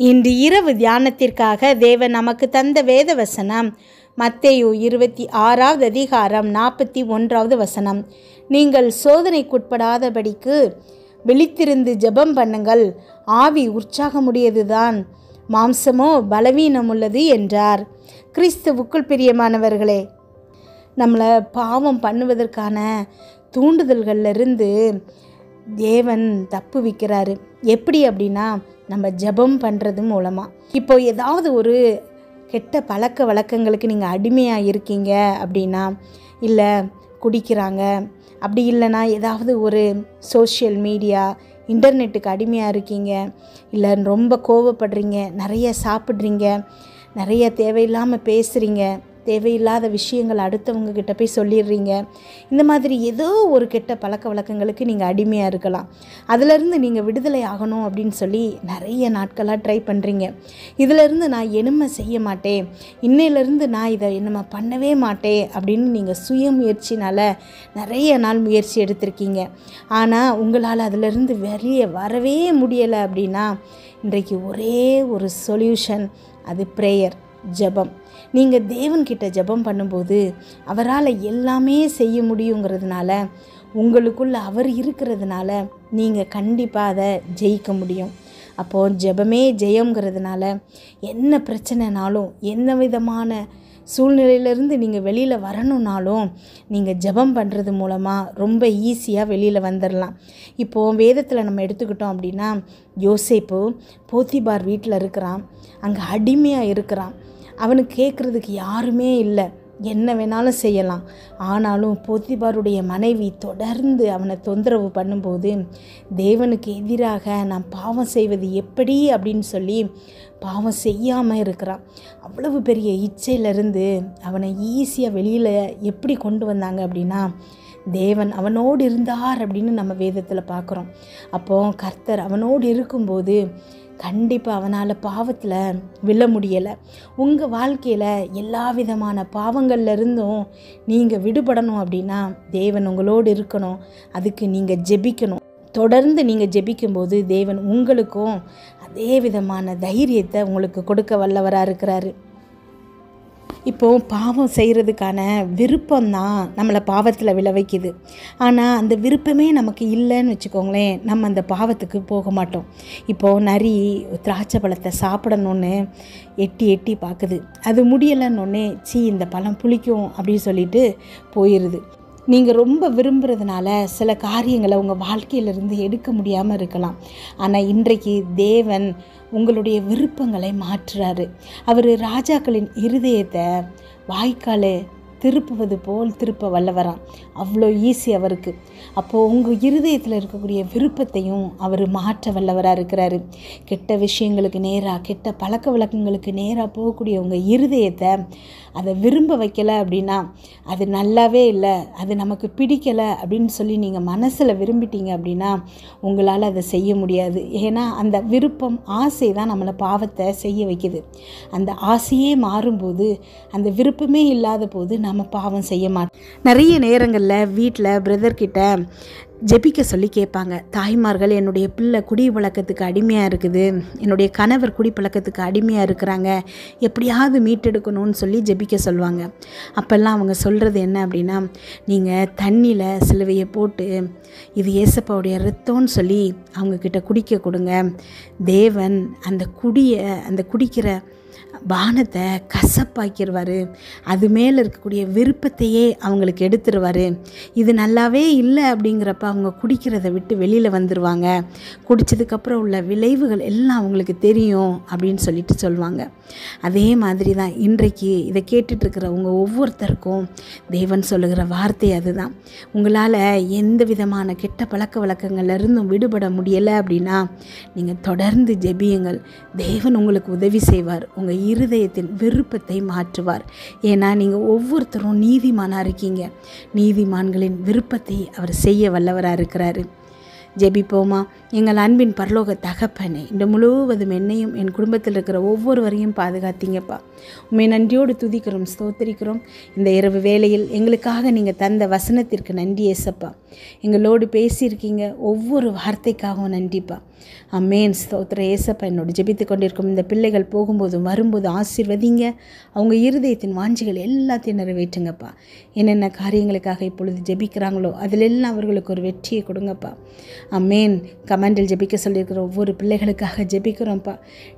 இன்று இரவு தியானத்திற்காக தேவன் நமக்கு தந்த வேத வசனம் மத்தேயு 26வது அதிகாரம் 41வது வசனம். நீங்கள் சோதனைக்குட்படாதபடிக்கு விழித்திருந்து ஜெபம் பண்ணுங்கள், ஆவி உற்சாகமுடையதுதான், மாம்சமோ பலவீனமுள்ளது என்றார். கிறிஸ்துவுக்குள் பிரியமானவர்களே, நம்மளை பாவம் பண்ணுவதற்கான தூண்டுதல்களிலிருந்து தேவன் தப்பு வைக்கிறாரு. எப்படி அப்படின்னா, நம்ம ஜெபம் பண்ணுறது மூலமாக. இப்போ ஏதாவது ஒரு கெட்ட பழக்க வழக்கங்களுக்கு நீங்கள் அடிமையாக இருக்கீங்க அப்படின்னா, இல்லை குடிக்கிறாங்க, அப்படி இல்லைன்னா ஏதாவது ஒரு சோஷியல் மீடியா இன்டர்நெட்டுக்கு அடிமையாக இருக்கீங்க, இல்லை ரொம்ப கோவப்படுறீங்க, நிறைய சாப்பிட்றீங்க, நிறைய தேவையில்லாமல் பேசுகிறீங்க, தேவையில்லாத விஷயங்கள் அடுத்தவங்க கிட்ட போய் சொல்லிடுறீங்க, இந்த மாதிரி ஏதோ ஒரு கெட்ட பழக்க வழக்கங்களுக்கு நீங்கள் அடிமையாக இருக்கலாம். அதிலிருந்து நீங்கள் விடுதலை ஆகணும் அப்படின்னு சொல்லி நிறைய நாட்களாக ட்ரை பண்ணுறீங்க. இதிலிருந்து நான் என்னமே செய்ய மாட்டேன், இன்னையிலேருந்து நான் இதை என்னமே பண்ணவே மாட்டேன் அப்படின்னு நீங்கள் சுயமுயற்சினால் நிறைய நாள் முயற்சி எடுத்திருக்கீங்க. ஆனால் உங்களால் அதிலிருந்து வெளியே வரவே முடியலை அப்படின்னா, இன்றைக்கு ஒரே ஒரு சொல்யூஷன், அது ப்ரேயர், ஜெபம். நீங்கள் தேவன்கிட்ட ஜெபம் பண்ணும்போது அவரால் எல்லாமே செய்ய முடியுங்கிறதுனால, உங்களுக்குள்ள அவர் இருக்கிறதுனால நீங்கள் கண்டிப்பாக அதை ஜெயிக்க முடியும். அப்போது ஜெபமே ஜெயங்கிறதுனால என்ன பிரச்சனைனாலும், என்ன விதமான சூழ்நிலையிலேருந்து நீங்கள் வெளியில் வரணுன்னாலும் நீங்கள் ஜெபம் பண்ணுறது மூலமாக ரொம்ப ஈஸியாக வெளியில் வந்துடலாம். இப்போது வேதத்தில் நம்ம எடுத்துக்கிட்டோம் அப்படின்னா, யோசேப்பு போத்திபார் வீட்டில் இருக்கிறான், அங்கே அடிமையாக இருக்கிறான். அவனுக்கு கேட்குறதுக்கு யாருமே இல்லை, என்ன வேணாலும் செய்யலாம். ஆனாலும் போத்திபாருடைய மனைவி தொடர்ந்து அவனை தொந்தரவு பண்ணும்போது, தேவனுக்கு எதிராக நான் பாவம் செய்வது எப்படி அப்படின்னு சொல்லி பாவம் செய்யாமல் இருக்கிறான். அவ்வளவு பெரிய இச்சையிலிருந்து அவனை ஈஸியாக வெளியில் எப்படி கொண்டு வந்தாங்க அப்படின்னா, தேவன் அவனோடு இருந்தார் அப்படின்னு நம்ம வேதத்தில் பார்க்குறோம். அப்போது கர்த்தர் அவனோடு இருக்கும்போது கண்டிப்பாக அவனால் பாவத்தில் விழ முடியலை. உங்கள் வாழ்க்கையில் எல்லா விதமான பாவங்கள்லேருந்தும் நீங்கள் விடுபடணும் அப்படின்னா தேவன் உங்களோடு இருக்கணும். அதுக்கு நீங்கள் ஜெபிக்கணும். தொடர்ந்து நீங்கள் ஜெபிக்கும்போது தேவன் உங்களுக்கும் அதே விதமான தைரியத்தை உங்களுக்கு கொடுக்க வல்லவராக இருக்கிறாரு. இப்போது பாவம் செய்கிறதுக்கான விருப்பம்தான் நம்மளை பாவத்தில் விழ வைக்குது. ஆனால் அந்த விருப்பமே நமக்கு இல்லைன்னு வச்சுக்கோங்களேன், நம்ம அந்த பாவத்துக்கு போக மாட்டோம். இப்போது நரி திராட்சை பழத்தை சாப்பிடணுன்னு எட்டி எட்டி பார்க்குது, அது முடியலைன்னொன்னே இந்த பழம் புளிக்கும் அப்படின்னு சொல்லிட்டு போயிடுது. நீங்கள் ரொம்ப விரும்புகிறதுனால சில காரியங்களை உங்கள் வாழ்க்கையிலிருந்து எடுக்க முடியாமல் இருக்கலாம். ஆனால் இன்றைக்கு தேவன் உங்களுடைய விருப்பங்களை மாற்றுறாரு. அவர் ராஜாக்களின் இருதயத்தை வாய்க்காலை திருப்புவது போல் திருப்ப வல்லவராம். அவ்வளோ ஈஸி அவருக்கு. அப்போது உங்கள் இருதயத்தில் இருக்கக்கூடிய விருப்பத்தையும் அவர் மாற்ற வல்லவராக இருக்கிறாரு. கெட்ட விஷயங்களுக்கு நேராக, கெட்ட பழக்க வழக்கங்களுக்கு நேராக போகக்கூடிய உங்கள் இருதயத்தை அதை விரும்ப வைக்கலை அப்படின்னா, அது நல்லாவே இல்லை, அது நமக்கு பிடிக்கலை அப்படின்னு சொல்லி நீங்கள் மனசில் விரும்பிட்டீங்க அப்படின்னா உங்களால் அதை செய்ய முடியாது. ஏன்னா அந்த விருப்பம், ஆசை தான் நம்மளை பாவத்தை செய்ய வைக்குது. அந்த ஆசையே மாறும்போது, அந்த விருப்பமே இல்லாத போது நம்ம பாவம் செய்ய மாட்டோம். நிறைய நேரங்களில் வீட்டில் பிரதர்கிட்ட ஜெபிக்க சொல்லி கேட்பாங்க. தாய்மார்கள், என்னுடைய பிள்ளை குடி பழக்கத்துக்கு அடிமையாக இருக்குது, என்னுடைய கணவர் குடி பழக்கத்துக்கு அடிமையாக இருக்கிறாங்க, எப்படியாவது மீட்டெடுக்கணும்னு சொல்லி ஜெபிக்க சொல்லுவாங்க. அப்போல்லாம் அவங்க சொல்கிறது என்ன அப்படின்னா, நீங்கள் தண்ணியில் சிலுவையை போட்டு இது ஏசப்பாவுடைய ரத்தம்னு சொல்லி அவங்கக்கிட்ட குடிக்க கொடுங்க. தேவன் அந்த குடிக்கிற பானத்தை கசப்பாக்கிடுவார், அது மேலே இருக்கக்கூடிய விருப்பத்தையே அவங்களுக்கு எடுத்துருவார். இது நல்லாவே இல்லை அப்படிங்கிறப்ப அவங்க குடிக்கிறத விட்டு வெளியில் வந்துடுவாங்க. குடித்ததுக்கப்புறம் உள்ள விளைவுகள் எல்லாம் அவங்களுக்கு தெரியும் அப்படின்னு சொல்லிட்டு சொல்லுவாங்க. அதே மாதிரி தான் இன்றைக்கு இதை கேட்டுட்ருக்கிற உங்கள் ஒவ்வொருத்தருக்கும் தேவன் சொல்லுகிற வார்த்தை அதுதான். உங்களால் எந்த விதமான கெட்ட பழக்க வழக்கங்கள்லேருந்தும் விடுபட முடியலை அப்படின்னா நீங்கள் தொடர்ந்து ஜெபியுங்கள். தேவன் உங்களுக்கு உதவி செய்வார், உங்கள் இருதயத்தின் விருப்பத்தை மாற்றுவார். ஏன்னா நீங்கள் ஒவ்வொருத்தரும் நீதிமானாக இருக்கீங்க. நீதிமான்களின் விருப்பத்தை அவர் செய்ய வல்லவராக இருக்கிறாரு. ஜெபிப்போமா. எங்கள் அன்பின் பரலோக தகப்பனே, இந்த முழுவதும் என்னையும் என் குடும்பத்தில் இருக்கிற ஒவ்வொருவரையும் பாதுகாத்தீங்கப்பா. உண்மை நன்றியோடு துதிக்கிறோம், ஸ்தோத்திரிக்கிறோம். இந்த இரவு வேளையில் எங்களுக்காக நீங்கள் தந்த வசனத்திற்கு நன்றி ஏசப்பா. எங்களோடு பேசியிருக்கீங்க, ஒவ்வொரு வார்த்தைக்காகவும் நன்றிப்பா. அமேன், ஸ்தோத்திர ஏசப்பா. என்னோடு ஜெபித்து கொண்டிருக்கும் இந்த பிள்ளைகள் போகும்போதும் வரும்போது ஆசீர்வதிங்க. அவங்க இருதயத்தின் வாஞ்சிகள் எல்லாத்தையும் நிறைவேற்றுங்கப்பா. என்னென்ன காரியங்களுக்காக இப்பொழுது ஜெபிக்கிறாங்களோ அதிலெல்லாம் அவர்களுக்கு ஒரு வெற்றியை கொடுங்கப்பா. அமேன். கமெண்டில் ஜெபிக்க சொல்லியிருக்கிற ஒவ்வொரு பிள்ளைகளுக்காக ஜெபிக்கிறோம்ப்பா.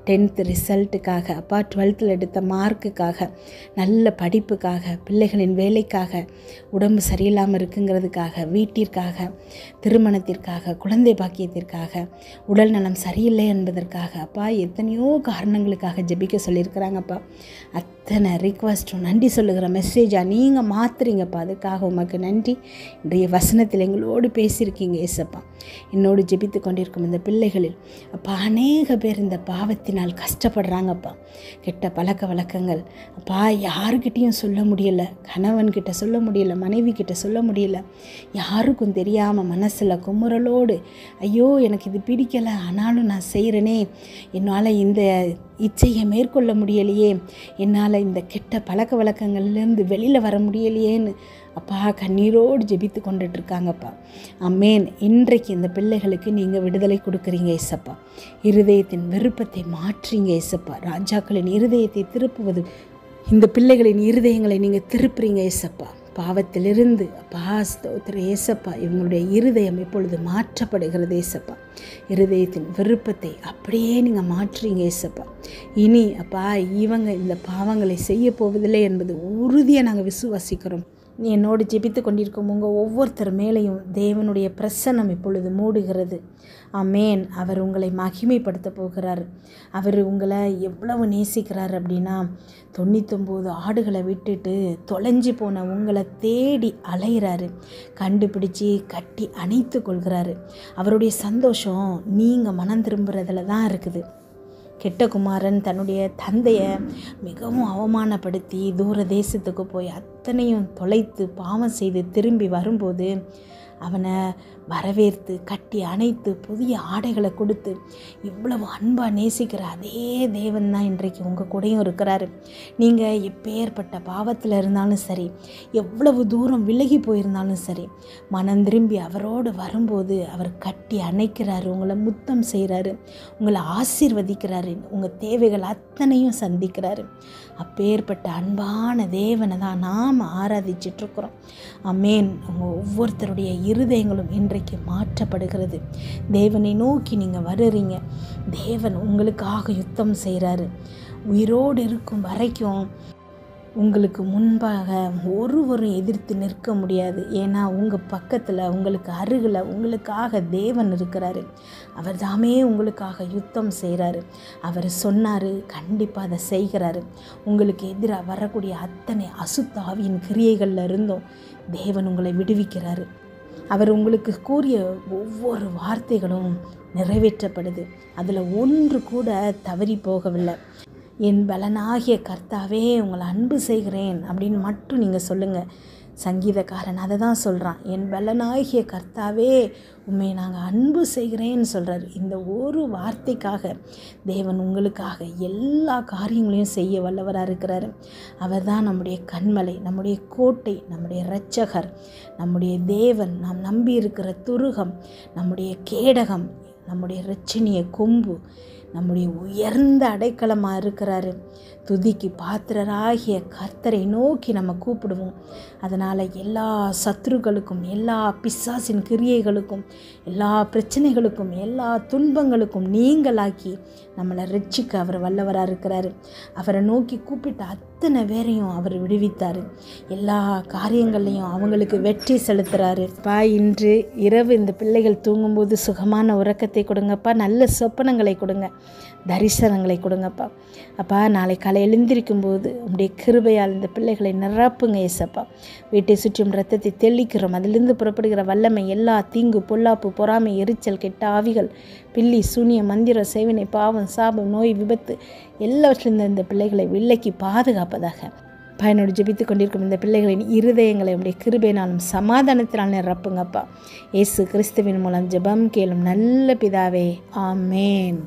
10th ரிசல்ட்டுக்காக அப்பா, 12th எடுத்த மார்க்குக்காக, நல்ல படிப்புக்காக, பிள்ளைகளின் வேலைக்காக, உடம்பு சரியில்லாமல் இருக்குங்கிறதுக்காக, வீட்டிற்காக, திருமணத்திற்காக, குழந்தை பாக்கியத்திற்காக, உடல் நலம் சரியில்லை என்பதற்காக அப்பா, எத்தனையோ காரணங்களுக்காக ஜெபிக்க சொல்லியிருக்கிறாங்கப்பா. அத்தனை ரிக்வஸ்ட்டும் நன்றி சொல்லுகிற மெசேஜாக நீங்கள் மாற்றுறீங்கப்பா. அதுக்காக உமக்கு நன்றி. இன்றைய வசனத்தில் எங்களோடு பேசியிருக்கீங்க ஏசப்பா. என்னோடு ஜெபித்து கொண்டிருக்கும் இந்த பிள்ளைகளில் அப்பா, அநேக பேர் இந்த பாவத்தினால் கஷ்டப்படுறாங்கப்பா. கெட்ட பழக்க வழக்கங்கள் அப்பா, யாருக்கிட்டையும் சொல்ல முடியலை, கணவன்கிட்ட சொல்ல முடியலை, மனைவி கிட்ட சொல்ல முடியல, யாருக்கும் தெரியாமல் மனசில் குமுறலோடு, ஐயோ எனக்கு இது பிடிக்கலை, ஆனாலும் நான் செய்கிறேனே, என்னால் இந்த இச்சையை மேற்கொள்ள முடியலையே, என்னால் இந்த கெட்ட பழக்க வழக்கங்கள்லேருந்து வெளியில் வர முடியலையேன்னு அப்பா கண்ணீரோடு ஜெபித்து கொண்டுட்ருக்காங்கப்பா. அமேன். இன்றைக்கு இந்த பிள்ளைகளுக்கு நீங்கள் விடுதலை கொடுக்குறீங்க ஏசப்பா. இருதயத்தின் விருப்பத்தை மாற்றுறீங்க ஏசப்பா. ராஜாக்களின் இருதயத்தை திருப்புவது இந்த பிள்ளைகளின் இருதயங்களை நீங்கள் திருப்புறீங்க ஏசப்பா. பாவத்திலிருந்து அப்பா ஸ்தோத்திர ஏசப்பா, இவங்களுடைய இருதயம் இப்பொழுது மாற்றப்படுகிறது ஏசப்பா. இருதயத்தின் விருப்பத்தை அப்படியே நீங்கள் மாற்றுறீங்க ஏசப்பா. இனி அப்பா, இவங்க இந்த பாவங்களை செய்ய போவதில்லை என்பது உறுதியாக நாங்கள் விசுவாசிக்கிறோம். என்னோடு ஜெபித்து கொண்டிருக்கும் உங்கள் ஒவ்வொருத்தர் மேலேயும் தேவனுடைய பிரசன்னம் இப்பொழுது மூடுகிறது. ஆமேன். அவர் உங்களை மகிமைப்படுத்த போகிறார். அவர் உங்களை எவ்வளவு நேசிக்கிறார் அப்படின்னா, 99 ஆடுகளை விட்டுட்டு தொலைஞ்சி போன உங்களை தேடி அலைகிறாரு, கண்டுபிடிச்சி கட்டி அணைத்து கொள்கிறாரு. அவருடைய சந்தோஷம் நீங்கள் மனம் திரும்புறதுல தான் இருக்குது. கெட்ட குமாரன் தன்னுடைய தந்தையை மிகவும் அவமானப்படுத்தி தூர தேசத்துக்கு போய் அத்தனையும் தொலைத்து பாவம் செய்து திரும்பி வரும்போது அவனை வரவேற்று கட்டி அணைத்து புதிய ஆடைகளை கொடுத்து இவ்வளவு அன்பாக நேசிக்கிற அதே தேவன் தான் இன்றைக்கு உங்கள் கூடயும் இருக்கிறாரு. நீங்கள் எப்பேற்பட்ட பாவத்தில் இருந்தாலும் சரி, எவ்வளவு தூரம் விலகி போயிருந்தாலும் சரி, மனம் திரும்பி அவரோடு வரும்போது அவர் கட்டி அணைக்கிறாரு, உங்களை முத்தம் செய்கிறாரு, உங்களை ஆசீர்வதிக்கிறாரு, உங்கள் தேவைகள் அத்தனையும் சந்திக்கிறாரு. அப்பேற்பட்ட அன்பான தேவனை தான் நாம் ஆராதிச்சிட்ருக்கிறோம். அமேன். உங்கள் ஒவ்வொருத்தருடைய இருதயங்களும் இன்றைக்கு மாற்றப்படுகிறது. தேவனை நோக்கி நீங்கள் வருறீங்க. தேவன் உங்களுக்காக யுத்தம் செய்கிறாரு. உயிரோடு இருக்கும் வரைக்கும் உங்களுக்கு முன்பாக ஒருவரும் எதிர்த்து நிற்க முடியாது. ஏன்னா உங்கள் பக்கத்தில், உங்களுக்கு அருகில் உங்களுக்காக தேவன் இருக்கிறாரு. அவர் தாமே உங்களுக்காக யுத்தம் செய்கிறாரு. அவர் சொன்னார், கண்டிப்பாக அதை செய்கிறாரு. உங்களுக்கு எதிராக வரக்கூடிய அத்தனை அசுத்தாவியின் கிரியைகளில் இருந்தும் தேவன் உங்களை விடுவிக்கிறாரு. அவர் உங்களுக்கு கூறிய ஒவ்வொரு வார்த்தைகளும் நிறைவேற்றப்படுது. அதில் ஒன்று கூட தவறி போகவில்லை. என் பலனாகிய கர்த்தாவே உங்களை அன்பு செய்கிறேன் அப்படின்னு மட்டும் நீங்கள் சொல்லுங்கள். சங்கீதக்காரன் அதை தான் சொல்கிறான். என் பலனாகிய கர்த்தாவே உண்மை நாங்கள் அன்பு செய்கிறேன்னு சொல்கிறார். இந்த ஒரு வார்த்தைக்காக தேவன் உங்களுக்காக எல்லா காரியங்களையும் செய்ய வல்லவராக இருக்கிறாரு. அவர் தான் நம்முடைய கண்மலை, நம்முடைய கோட்டை, நம்முடைய இரட்சகர், நம்முடைய தேவன், நாம் நம்பி இருக்கிற துருகம், நம்முடைய கேடகம், நம்முடைய இரட்சணிய கொம்பு, நம்முடைய உயர்ந்த அடைக்கலமாக இருக்கிறாரு. துதிக்கு பாத்திரராகிய கர்த்தரை நோக்கி நம்ம கூப்பிடுவோம். அதனால் எல்லா சத்துருக்களுக்கும், எல்லா பிசாசின் கிரியைகளுக்கும், எல்லா பிரச்சனைகளுக்கும், எல்லா துன்பங்களுக்கும் நீங்களாக்கி நம்மளை ரட்சிக்க அவர் வல்லவராக இருக்கிறாரு. அவரை நோக்கி கூப்பிட்ட அத்தனை பேரையும் அவர் விடுவித்தார். எல்லா காரியங்கள்லையும் அவங்களுக்கு வெற்றி செலுத்துகிறாரு. அப்பா, இன்று இரவு இந்த பிள்ளைகள் தூங்கும்போது சுகமான உறக்கத்தை கொடுங்கப்பா. நல்ல சொப்பனங்களை கொடுங்க, தரிசனங்களை கொடுங்கப்பா. அப்பா, நாளை காலை எழுந்திருக்கும் போது உங்களுடைய கிருபையால் இந்த பிள்ளைகளை நிரப்புங்க ஏசப்பா. வீட்டை சுற்றும் இரத்தத்தை தெளிக்கிறோம். அதிலிருந்து புறப்படுகிற வல்லமை எல்லா தீங்கு, பொல்லாப்பு, பொறாமை, எரிச்சல், கெட்ட ஆவிகள், பில்லி, சூனிய, மந்திர, சேவனை, பாவம், சாபம், நோய், விபத்து எல்லாவற்றிலிருந்து இந்த பிள்ளைகளை விலக்கி பாதுகாப்பதாக. என்னோடு ஜெபித்து கொண்டிருக்கும் இந்த பிள்ளைகளின் இருதயங்களை உடைய கிருபையினாலும் சமாதானத்தினால் நிரப்புங்கப்பா. இயேசு கிறிஸ்துவின் மூலம் ஜெபம் கேளும் நல்ல பிதாவே, ஆமேன்.